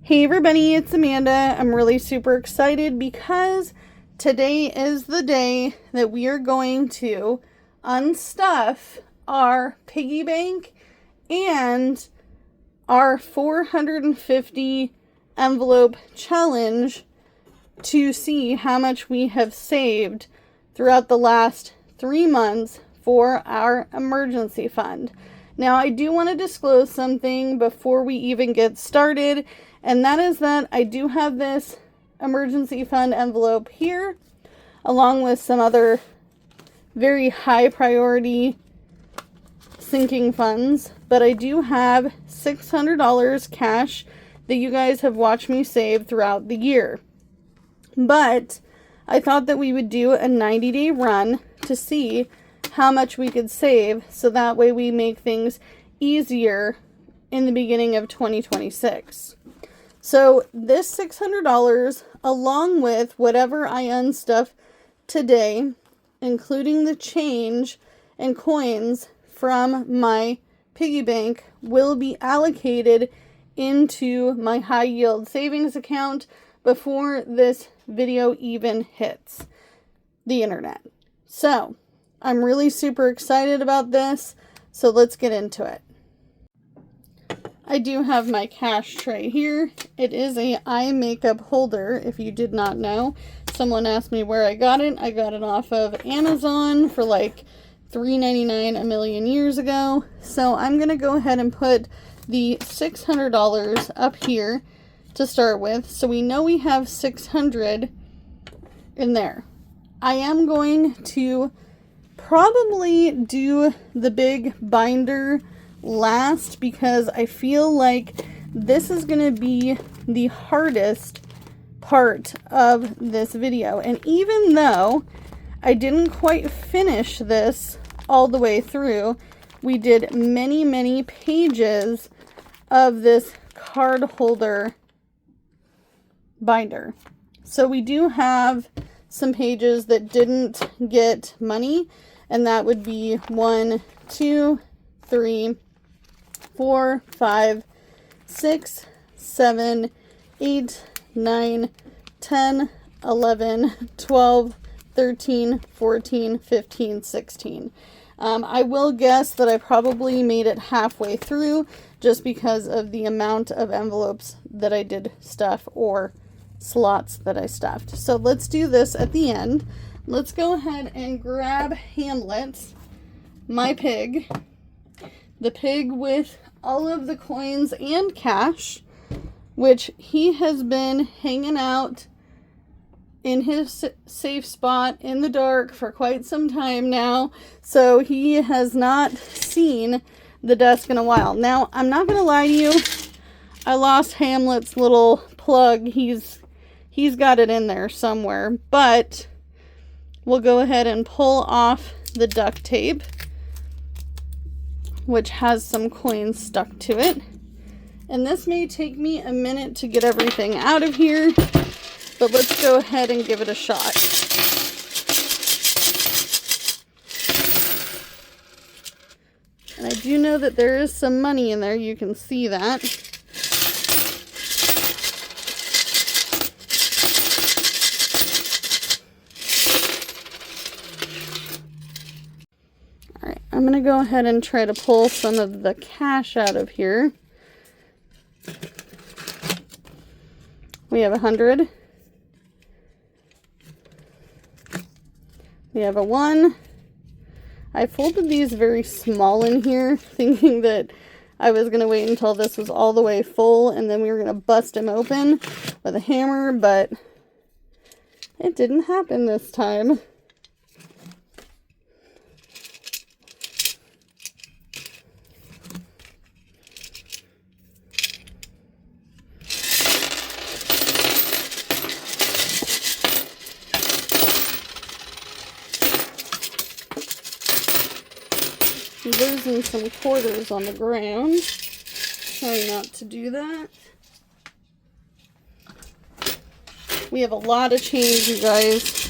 Hey everybody, it's Amanda. I'm really super excited because today is the day that we are going to unstuff our piggy bank and our 450 envelope challenge to see how much we have saved throughout the last 3 months for our emergency fund. Now, I do want to disclose something before we even get started, and that is that I do have this emergency fund envelope here, along with some other very high priority sinking funds, but I do have $600 cash that you guys have watched me save throughout the year. But I thought that we would do a 90-day run to see how much we could save, so that way we make things easier in the beginning of 2026. So this $600, along with whatever I unstuff today, including the change and coins from my piggy bank, will be allocated into my high yield savings account before this video even hits the internet. So I'm really super excited about this, so let's get into it. I do have my cash tray here. It is a eye makeup holder, if you did not know. Someone asked me where I got it. I got it off of Amazon for like $3.99 a million years ago. So I'm going to go ahead and put the $600 up here to start with, so we know we have $600 in there. I am going to probably do the big binder last because I feel like this is going to be the hardest part of this video. And even though I didn't quite finish this all the way through, we did many pages of this card holder binder. So we do have some pages that didn't get money, and that would be 1, 2, 3, 4, 5, 6, 7, 8, 9, 10, 11, 12, 13, 14, 15, 16. I will guess that I probably made it halfway through just because of the amount of envelopes that I did stuff, or slots that I stuffed. So let's do this at the end. Let's go ahead and grab Hamlet, my pig, the pig with all of the coins and cash, which he has been hanging out in his safe spot in the dark for quite some time now. So he has not seen the desk in a while. Now, I'm not going to lie to you. I lost Hamlet's little plug. He's got it in there somewhere, but we'll go ahead and pull off the duct tape, which has some coins stuck to it. And this may take me a minute to get everything out of here, but let's go ahead and give it a shot. And I do know that there is some money in there. You can see that. Alright, I'm going to go ahead and try to pull some of the cash out of here. We have 100. We have a 1. I folded these very small in here, thinking that I was going to wait until this was all the way full and then we were going to bust them open with a hammer, but it didn't happen this time. Losing some quarters on the ground. Try not to do that. We have a lot of change, you guys.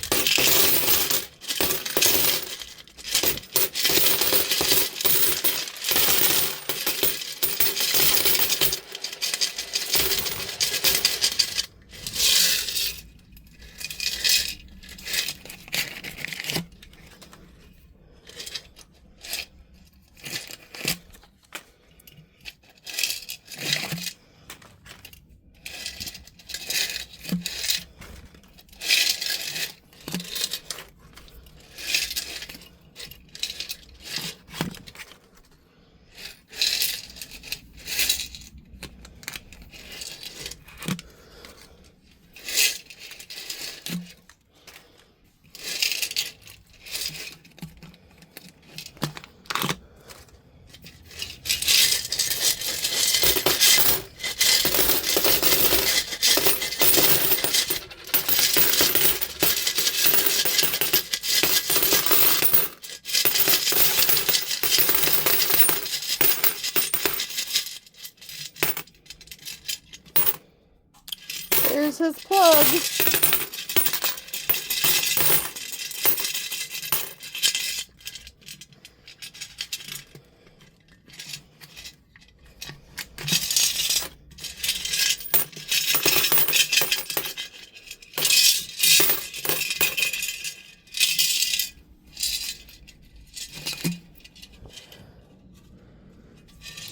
There's his plug.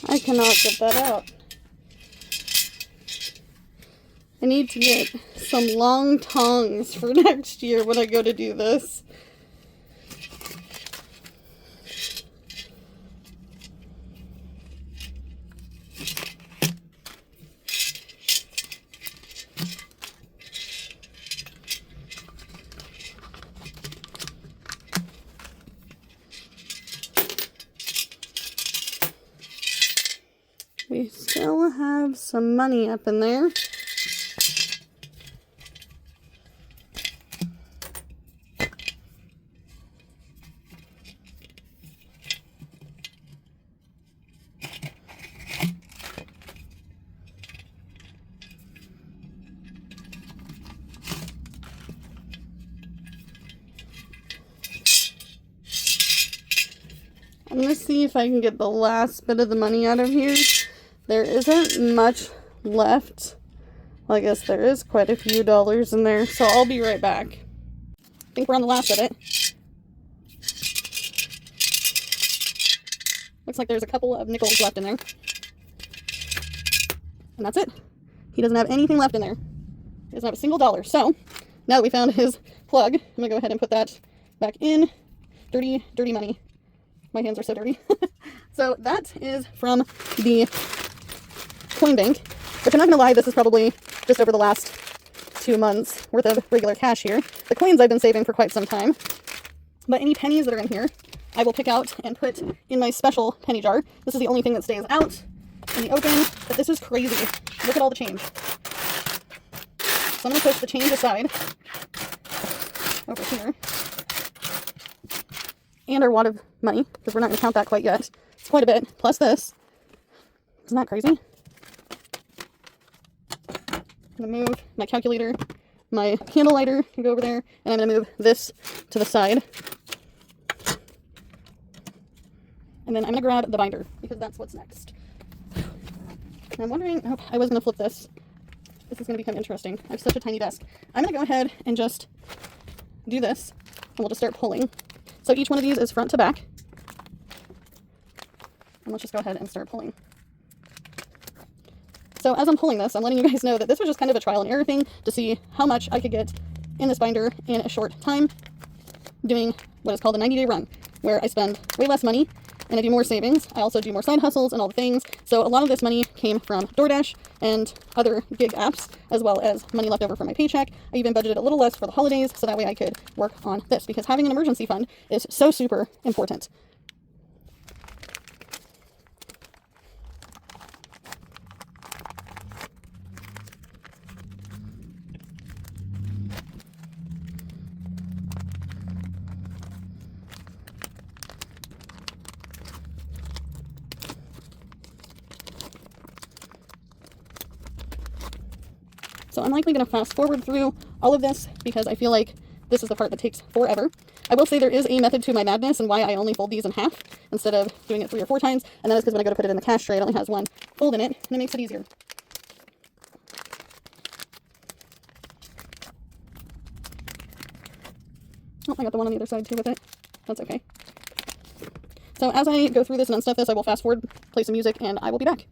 I cannot get that out. I need to get some long tongs for next year when I go to do this. We still have some money up in there. I'm going to see if I can get the last bit of the money out of here. There isn't much left. Well, I guess there is quite a few dollars in there, so I'll be right back. I think we're on the last of it. Looks like there's a couple of nickels left in there. And that's it. He doesn't have anything left in there. He doesn't have a single dollar. So, now that we found his plug, I'm going to go ahead and put that back in. Dirty, dirty money. My hands are so dirty. So that is from the coin bank, which I'm not gonna lie, this is probably just over the last 2 months worth of regular cash here. The coins I've been saving for quite some time, but any pennies that are in here, I will pick out and put in my special penny jar. This is the only thing that stays out in the open, but this is crazy. Look at all the change. So I'm gonna push the change aside over here. And our wad of money, because we're not going to count that quite yet. It's quite a bit, plus this. Isn't that crazy? I'm going to move my calculator, my candle lighter can go over there, and I'm going to move this to the side. And then I'm going to grab the binder, because that's what's next. And I'm wondering, oh, I was going to flip this. This is going to become interesting. I have such a tiny desk. I'm going to go ahead and just do this, and we'll just start pulling. So each one of these is front to back. And let's just go ahead and start pulling. So as I'm pulling this, I'm letting you guys know that this was just kind of a trial and error thing to see how much I could get in this binder in a short time, doing what is called a 90-day run, where I spend way less money and I do more savings. I also do more side hustles and all the things. So a lot of this money came from DoorDash and other gig apps, as well as money left over from my paycheck. I even budgeted a little less for the holidays so that way I could work on this, because having an emergency fund is so super important. So I'm likely going to fast forward through all of this because I feel like this is the part that takes forever. I will say there is a method to my madness and why I only fold these in half instead of doing it 3 or 4 times. And that is because when I go to put it in the cash tray, it only has one fold in it, and it makes it easier. Oh, I got the one on the other side too with it. That's okay. So as I go through this and unstuff this, I will fast forward, play some music, and I will be back.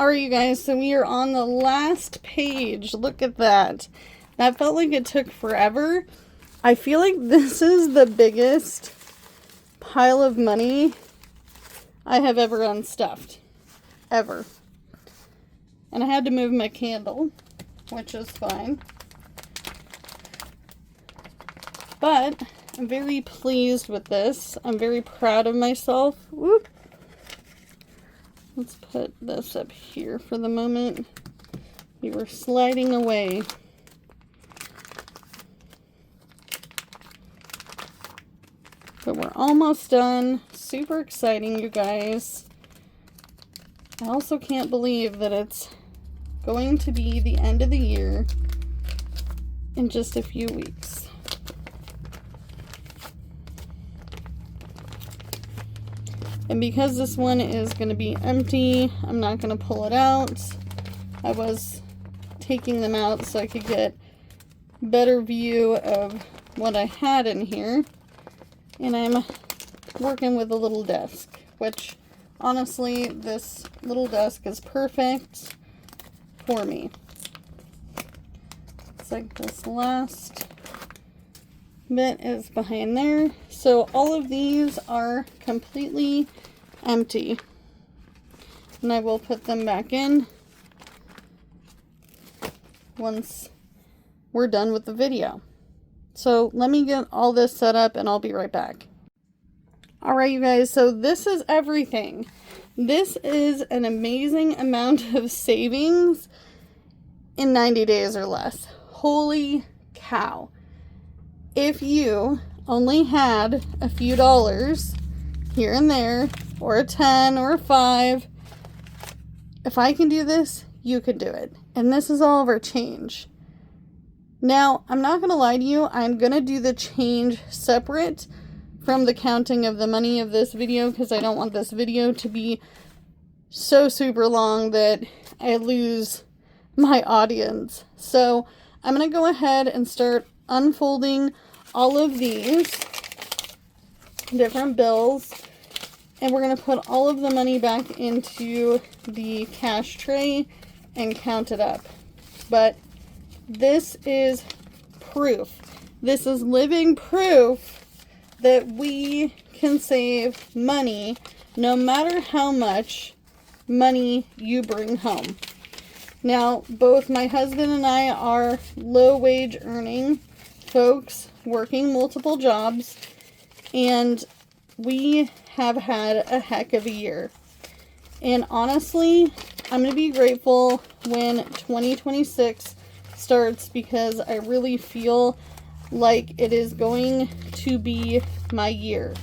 Alright, you guys, so we are on the last page. Look at that. That felt like it took forever. I feel like this is the biggest pile of money I have ever unstuffed. Ever. And I had to move my candle, which is fine. But I'm very pleased with this. I'm very proud of myself. Whoop. Let's put this up here for the moment. We were sliding away. But we're almost done. Super exciting, you guys. I also can't believe that it's going to be the end of the year in just a few weeks. And because this one is going to be empty, I'm not going to pull it out. I was taking them out so I could get a better view of what I had in here. And I'm working with a little desk, which honestly, this little desk is perfect for me. It's like this last bit is behind there. So all of these are completely empty. And I will put them back in once we're done with the video. So let me get all this set up and I'll be right back. Alright, you guys, so this is everything. This is an amazing amount of savings in 90 days or less. Holy cow. If you only had a few dollars here and there, or a 10 or a 5, if I can do this, you could do it. And this is all of our change. Now, I'm not going to lie to you, I'm going to do the change separate from the counting of the money of this video, because I don't want this video to be so super long that I lose my audience. So, I'm going to go ahead and start unfolding all of these different bills, and we're going to put all of the money back into the cash tray and count it up. But this is proof. This is living proof that we can save money no matter how much money you bring home. Now, both my husband and I are low wage earning folks working multiple jobs, and we have had a heck of a year. And honestly, I'm going to be grateful when 2026 starts, because I really feel like it is going to be my year.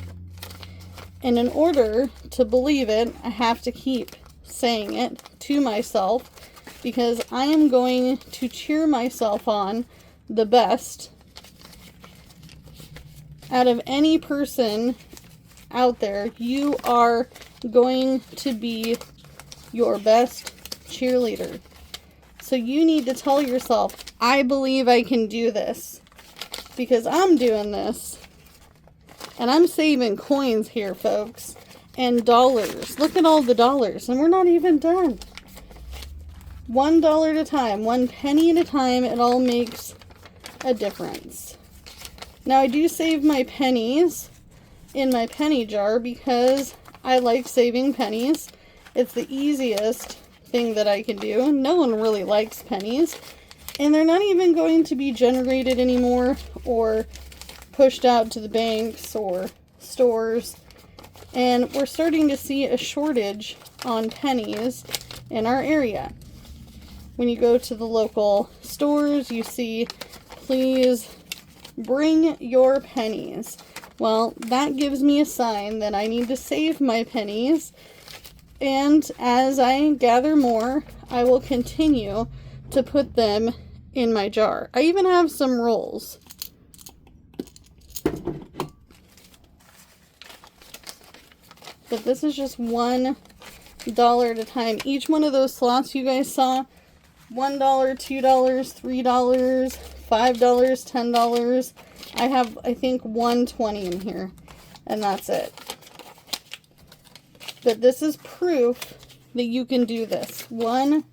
And in order to believe it, I have to keep saying it to myself, because I am going to cheer myself on the best out of any person out there. You are going to be your best cheerleader. So you need to tell yourself, I believe I can do this, because I'm doing this. And I'm saving coins here, folks, and dollars. Look at all the dollars, and we're not even done. $1 at a time, 1 penny at a time, it all makes a difference. Now, I do save my pennies in my penny jar because I like saving pennies. It's the easiest thing that I can do. No one really likes pennies, and they're not even going to be generated anymore or pushed out to the banks or stores. And we're starting to see a shortage on pennies in our area. When you go to the local stores, you see, please bring your pennies. Well, that gives me a sign that I need to save my pennies. And as I gather more, I will continue to put them in my jar. I even have some rolls. But this is just $1 at a time. Each one of those slots you guys saw, $1, $2, $3, $5, $10. I have, I think, 120 in here, and that's it. But this is proof that you can do this. $1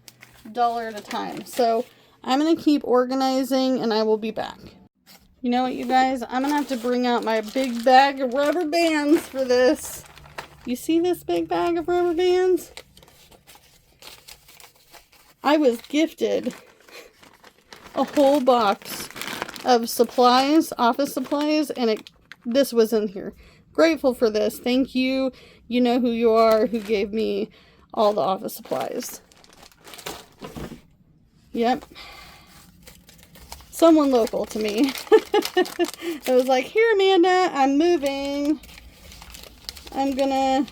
at a time. So I'm going to keep organizing and I will be back. You know what, you guys? I'm going to have to bring out my big bag of rubber bands for this. You see this big bag of rubber bands? I was gifted a whole box of supplies, office supplies, and this was in here. Grateful for this. Thank you. You know who you are, who gave me all the office supplies. Yep. Someone local to me. It was like, here, Amanda, I'm moving. I'm gonna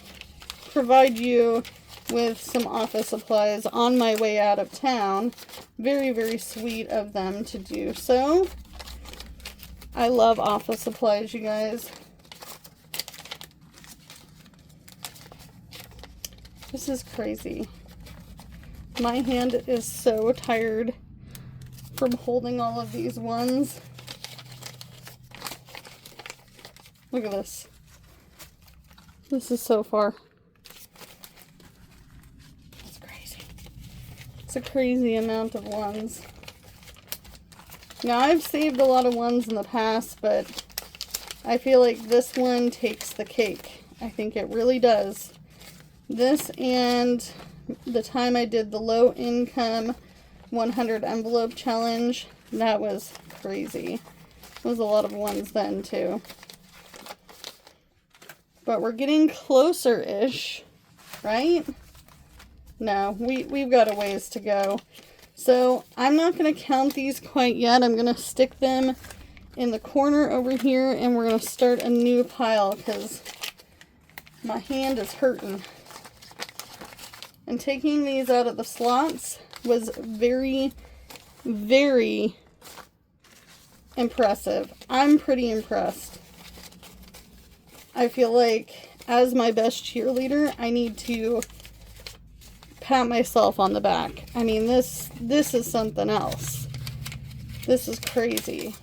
provide you with some office supplies on my way out of town. Very, very sweet of them to do so. I love office supplies, you guys. This is crazy. My hand is so tired from holding all of these ones. Look at this. This is so far. It's crazy. It's a crazy amount of ones. Now, I've saved a lot of ones in the past, but I feel like this one takes the cake. I think it really does. This and the time I did the low income 100 envelope challenge, that was crazy. It was a lot of ones then too. But we're getting closer-ish, right? No, we've got a ways to go. So I'm not going to count these quite yet. I'm going to stick them in the corner over here, and we're going to start a new pile because my hand is hurting. And taking these out of the slots was very, very impressive. I'm pretty impressed. I feel like as my best cheerleader, I need to pat myself on the back. I mean, this is something else. This is crazy.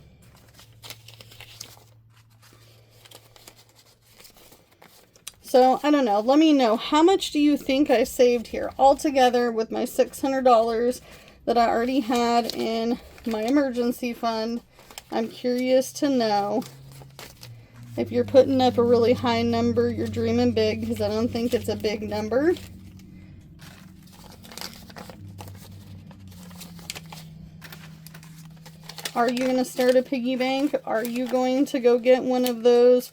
So, I don't know. Let me know. How much do you think I saved here? Altogether with my $600 that I already had in my emergency fund. I'm curious to know. If you're putting up a really high number, you're dreaming big, because I don't think it's a big number. Are you going to start a piggy bank? Are you going to go get one of those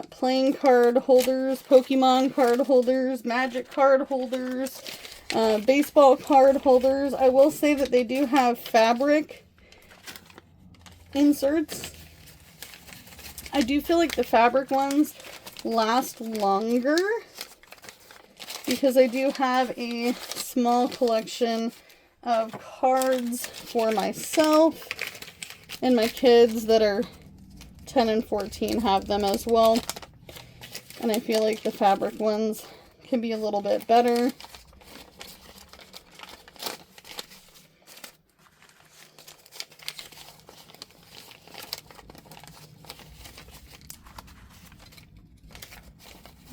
playing card holders, Pokemon card holders, Magic card holders, baseball card holders? I will say that they do have fabric inserts. I do feel like the fabric ones last longer because I do have a small collection of cards for myself, and my kids that are 10 and 14 have them as well. And I feel like the fabric ones can be a little bit better.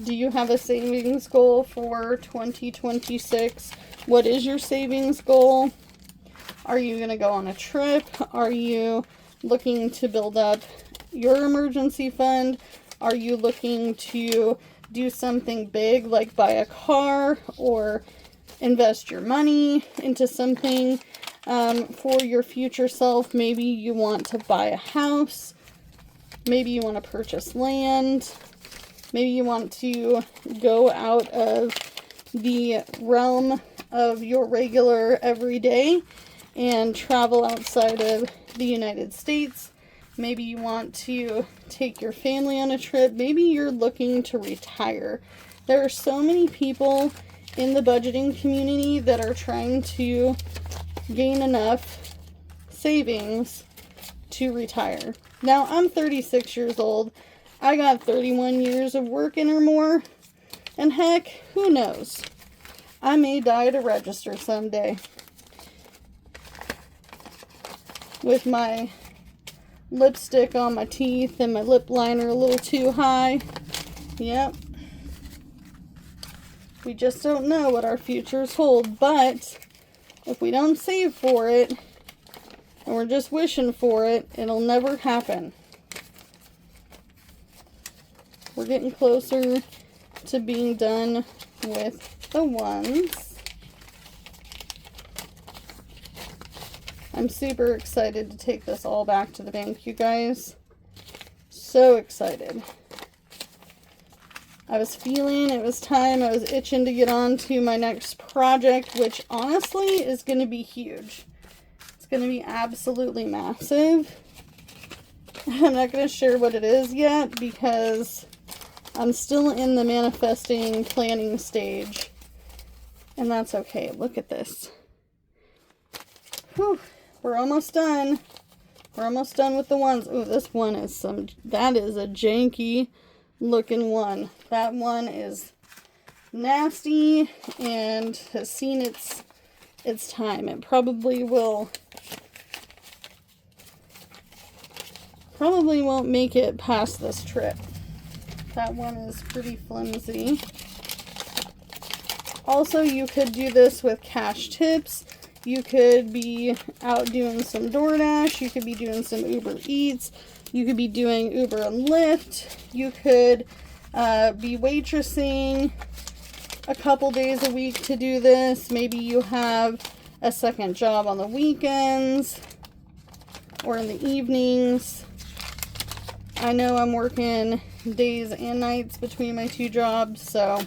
Do you have a savings goal for 2026? What is your savings goal? Are you going to go on a trip? Are you looking to build up your emergency fund? Are you looking to do something big like buy a car or invest your money into something for your future self? Maybe you want to buy a house. Maybe you want to purchase land. Maybe you want to go out of the realm of your regular everyday and travel outside of the United States. Maybe you want to take your family on a trip. Maybe you're looking to retire. There are so many people in the budgeting community that are trying to gain enough savings to retire. Now, I'm 36 years old. I got 31 years of working or more. And heck, who knows? I may die to register someday. With my lipstick on my teeth and my lip liner a little too high. Yep. We just don't know what our futures hold, but if we don't save for it, and we're just wishing for it, it'll never happen. We're getting closer to being done with the ones. I'm super excited to take this all back to the bank, you guys. So excited. I was feeling it was time. I was itching to get on to my next project, which honestly is going to be huge. It's going to be absolutely massive. I'm not going to share what it is yet because I'm still in the manifesting planning stage. And that's okay. Look at this. Whew. We're almost done. We're almost done with the ones. Oh, this one is that is a janky looking one. That one is nasty and has seen its time. It probably won't make it past this trip. That one is pretty flimsy. Also, you could do this with cash tips. You could be out doing some DoorDash. You could be doing some Uber Eats. You could be doing Uber and Lyft. You could be waitressing a couple days a week to do this. Maybe you have a second job on the weekends or in the evenings. I know I'm working days and nights between my two jobs, so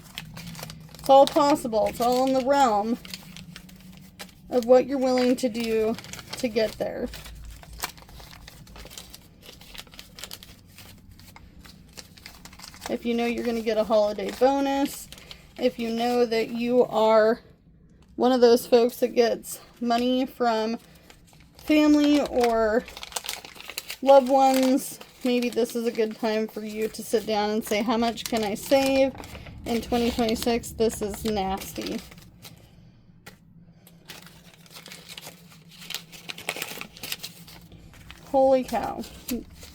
it's all possible. It's all in the realm of what you're willing to do to get there. If you know you're going to get a holiday bonus, if you know that you are one of those folks that gets money from family or loved ones, maybe this is a good time for you to sit down and say, how much can I save in 2026? This is nasty. Holy cow.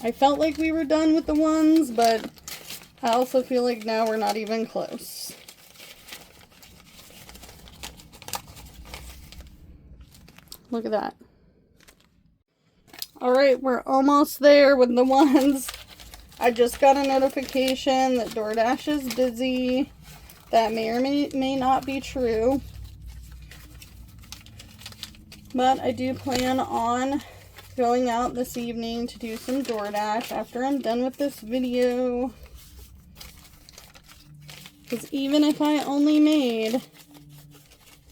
I felt like we were done with the ones, but I also feel like now we're not even close. Look at that. Alright, we're almost there with the ones. I just got a notification that DoorDash is busy. That may or may not be true. But I do plan on going out this evening to do some DoorDash after I'm done with this video. Because even if I only made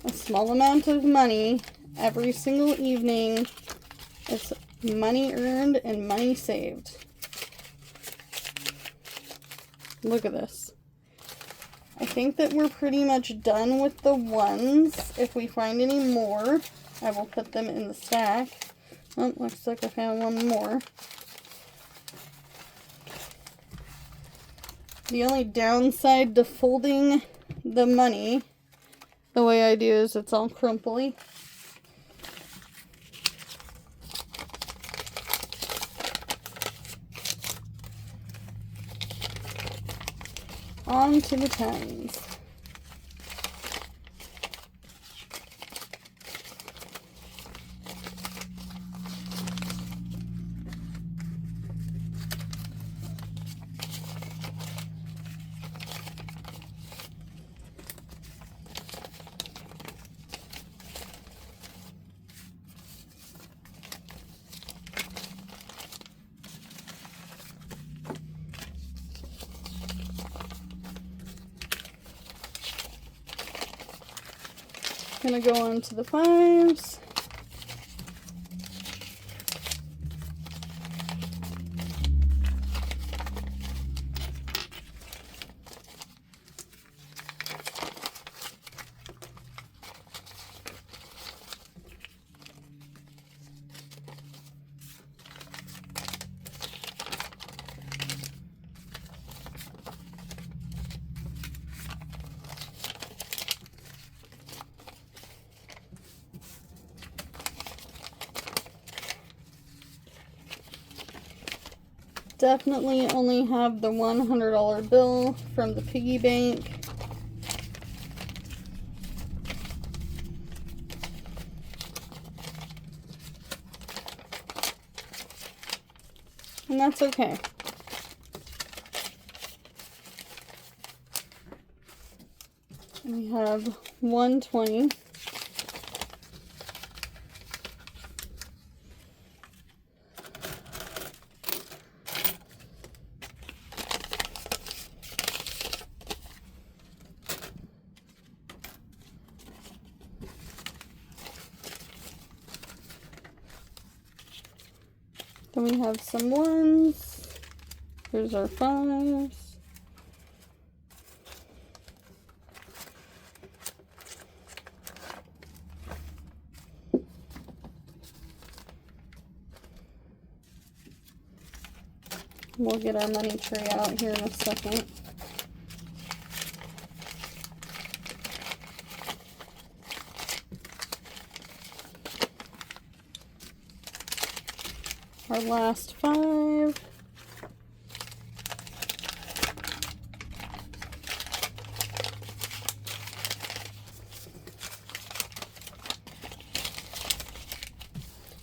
a small amount of money every single evening, it's money earned and money saved. Look at this. I think that we're pretty much done with the ones. If we find any more, I will put them in the stack. Oh, looks like I found one more. The only downside to folding the money the way I do is it's all crumply. On to the tens. Gonna go on to the fives. Definitely only have the $100 bill from the piggy bank. and that's okay. We have 120. Then we have some ones. Here's our fives. We'll get our money tray out here in a second. Our last five.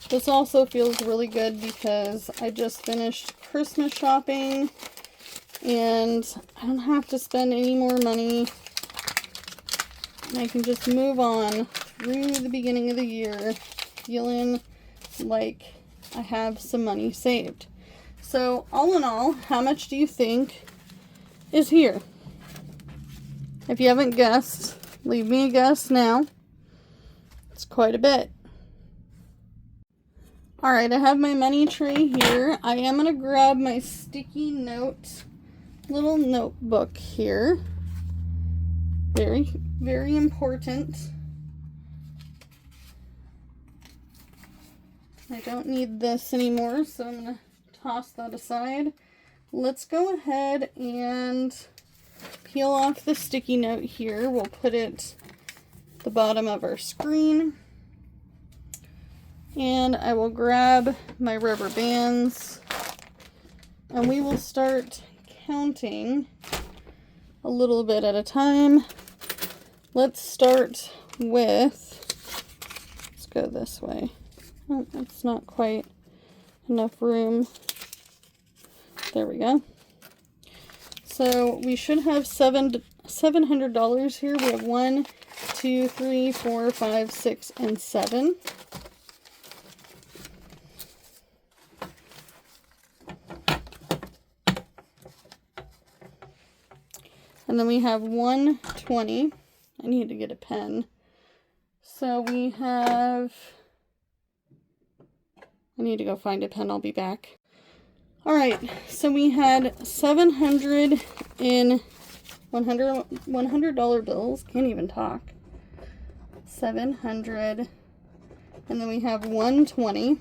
This also feels really good because I just finished Christmas shopping and I don't have to spend any more money. I can just move on through the beginning of the year feeling like I have some money saved. So all in all, how much do you think is here? If you haven't guessed, leave me a guess now. It's quite a bit. Alright, I have my money tray here. I am going to grab my sticky note, little notebook here. Very, very important. I don't need this anymore, so I'm going to toss that aside. Let's go ahead and peel off the sticky note here. We'll put it at the bottom of our screen. And I will grab my rubber bands and we will start counting a little bit at a time. Let's start with, let's go this way. Oh, that's not quite enough room. There we go. So we should have $700 here. We have 1, 2, 3, 4, 5, 6, and 7. And then we have 120. I need to get a pen. So we have, I need to go find a pen. I'll be back. All right. So we had 700 in $100 bills. Can't even talk. 700. And then we have 120.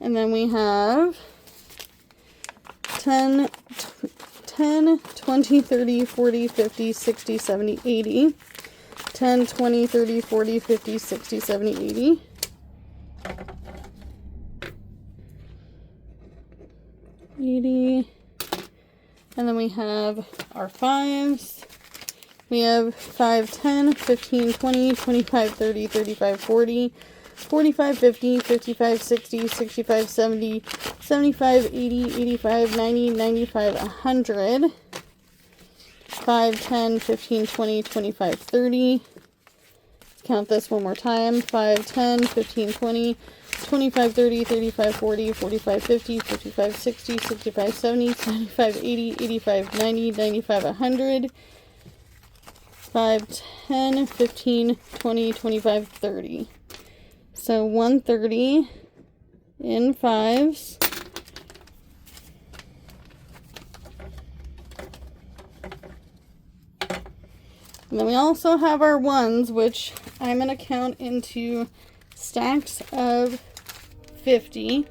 And then we have 10, 20, 30, 40, 50, 60, 70, 80. 10, 20, 30, 40, 50, 60, 70, 80. 80. And then we have our fives. We have 5, 10, 15, 20, 25, 30, 35, 40. 45, 50, 55, 60, 65, 70, 75, 80, 85, 90, 95, 100. 5, 10, 15, 20, 25, 30. Let's count this one more time. 5, 10, 15, 20, 25, 30, 35, 40, 45, 50, 55, 60, 65, 70, 75, 80, 85, 90, 95, 100. 5, 10, 15, 20, 25, 30. So 130 in fives. And then we also have our ones, which I'm going to count into stacks of 50.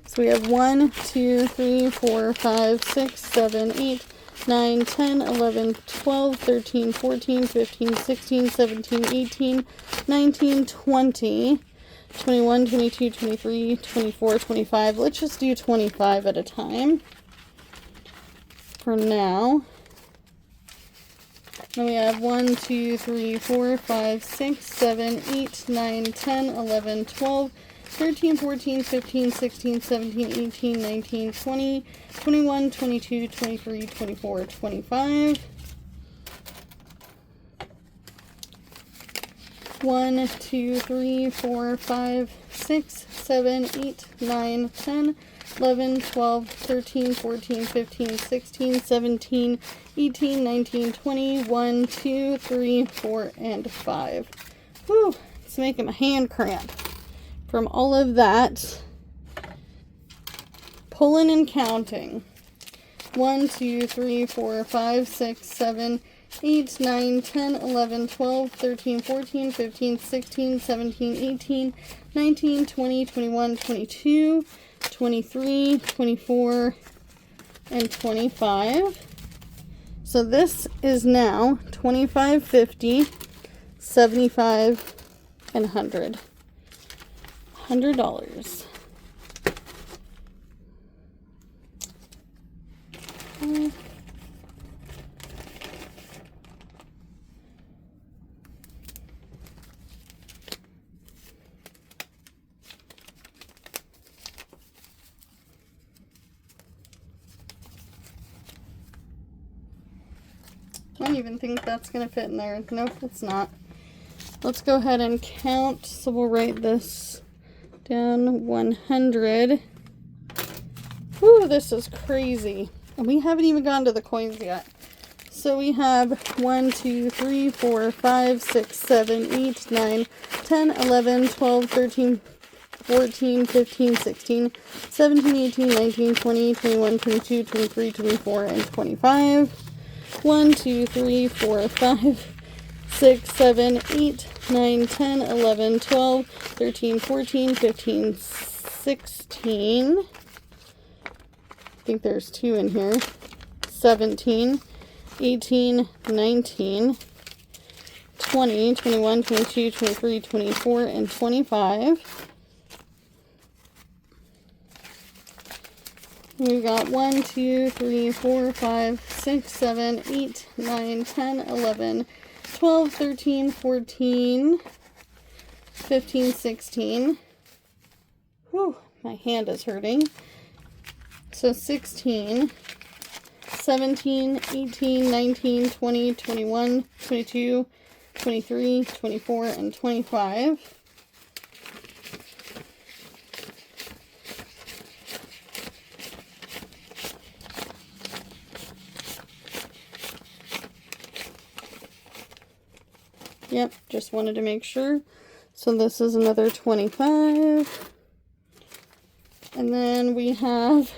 So we have 1, 2, 3, 4, 5, 6, 7, 8, 9, 10, 11, 12, 13, 14, 15, 16, 17, 18, 19, 20. 21, 22, 23, 24, 25. Let's just do 25 at a time for now. Then we have 1, 2, 3, 4, 5, 6, 7, 8, 9, 10, 11, 12, 13, 14, 15, 16, 17, 18, 19, 20, 21, 22, 23, 24, 25. 1, 2, 3, 4, 5, 6, 7, 8, 9, 10, 11, 12, 13, 14, 15, 16, 17, 18, 19, 20, 1, 2, 3, 4, and 5. Whew, it's making my hand cramp from all of that pulling and counting. 1, 2, 3, 4, 5, 6, 7, 8, 9, 10, 11, 12, 13, 14, 15, 16, 17, 18, 19, 20, 21, 22, 23, 24, and 25. So this is now 25, 50, 75, and 100. $100. I don't even think that's going to fit in there. Nope, it's not. Let's go ahead and count. So we'll write this down, 100. Whew, this is crazy. And we haven't even gone to the coins yet. So we have 1, 2, 3, 4, 5, 6, 7, 8, 9, 10, 11, 12, 13, 14, 15, 16, 17, 18, 19, 20, 21, 22, 23, 24, and 25. 1, 2, 3, 4, 5, 6, 7, 8, 9, 10, 11, 12, 13, 14, 15, 16. I think there's 2 in here. 17, 18, 19, 20, 21, 22, 23, 24, and 25. We've got 1, 2, 3, 4, 5, 6, 7, 8, 9, 10, 11, 12, 13, 14, 15, 16. Whew, my hand is hurting. So 16, 17, 18, 19, 20, 21, 22, 23, 24, and 25. Yep, just wanted to make sure. So this is another 25. And then we have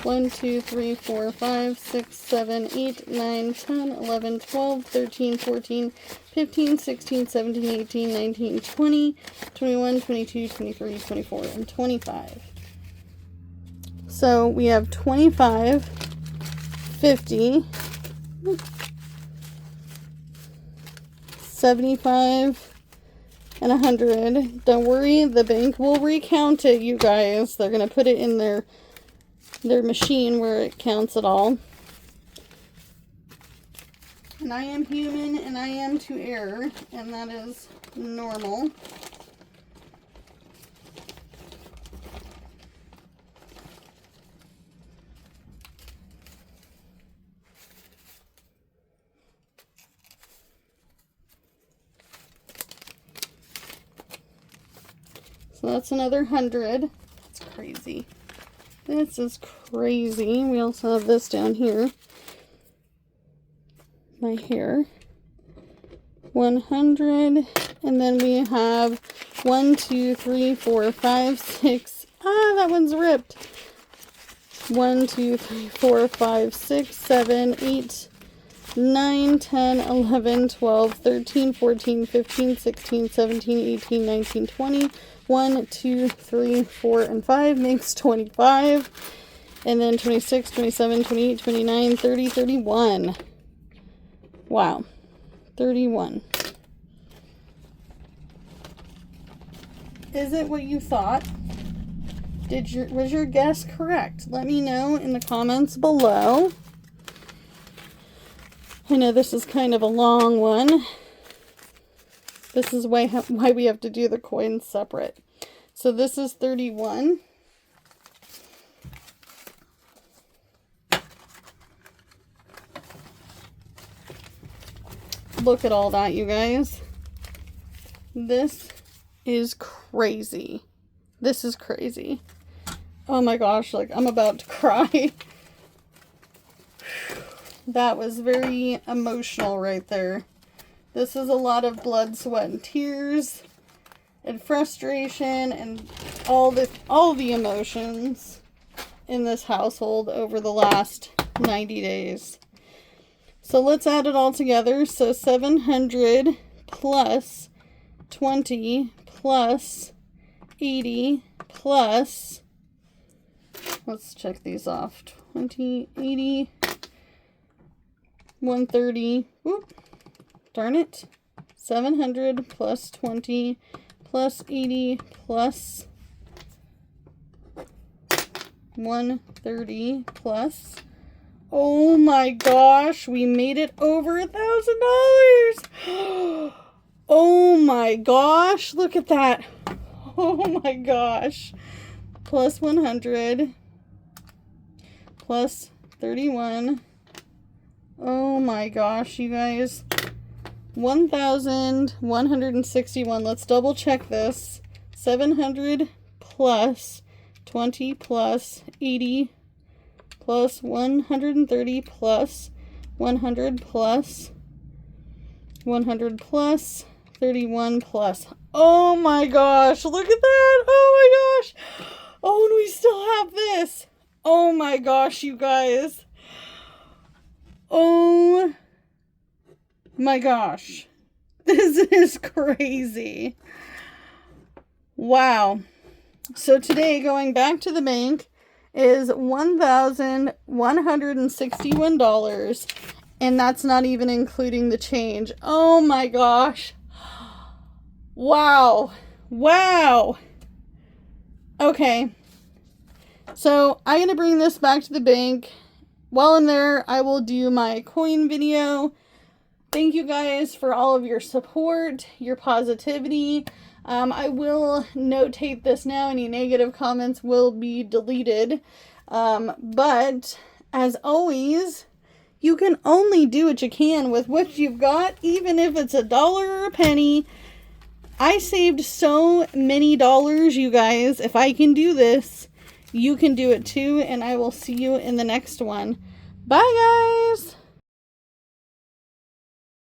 1, 2, 3, 4, 5, 6, 7, 8, 9, 10, 11, 12, 13, 14, 15, 16, 17, 18, 19, 20, 21, 22, 23, 24, and 25. So we have 25, 50, 75, and 100. Don't worry, the bank will recount it, you guys. They're going to put it in their machine where it counts it all. And I am human, and I am to err, and that is normal. So that's another 100. That's crazy. This is crazy. We also have this down here. My hair. 100. And then we have 1, 2, 3, 4, 5, 6. Ah, that one's ripped. 1, 2, 3, 4, 5, 6, 7, 8, 9, 10, 11, 12, 13, 14, 15, 16, 17, 18, 19, 20. 1, 2, 3, 4, and 5 makes 25. And then 26, 27, 28, 29, 30, 31. Wow. 31. Is it what you thought? Was your guess correct? Let me know in the comments below. I know this is kind of a long one. This is why we have to do the coins separate. So this is 31. Look at all that, you guys. This is crazy. This is crazy. Oh my gosh, like I'm about to cry. That was very emotional right there. This is a lot of blood, sweat, and tears, and frustration, and all the emotions in this household over the last 90 days. So let's add it all together. So 700 plus 20 plus 80 plus, let's check these off, 20, 80, 130, whoop, darn it, 700 plus 20 plus 80 plus 130 plus, oh my gosh, we made it over $1,000. Oh my gosh, look at that. Oh my gosh. Plus 100 plus 31. Oh my gosh, you guys. 1,161. Let's double check this. 700 plus 20 plus 80 plus 130 plus 100 plus 100 plus 31 plus. Oh my gosh, look at that. Oh my gosh. Oh, and we still have this. Oh my gosh, you guys. Oh my gosh. This is crazy. Wow. So today, going back to the bank, is $1,161. And that's not even including the change. Oh my gosh. Wow. Wow. Okay. So I'm going to bring this back to the bank. While I'm there, I will do my coin video. Thank you guys for all of your support, your positivity. I will notate this now. Any negative comments will be deleted. But as always, you can only do what you can with what you've got, even if it's $1 or a penny. I saved so many dollars, you guys. If I can do this, you can do it too, and I will see you in the next one. Bye, guys!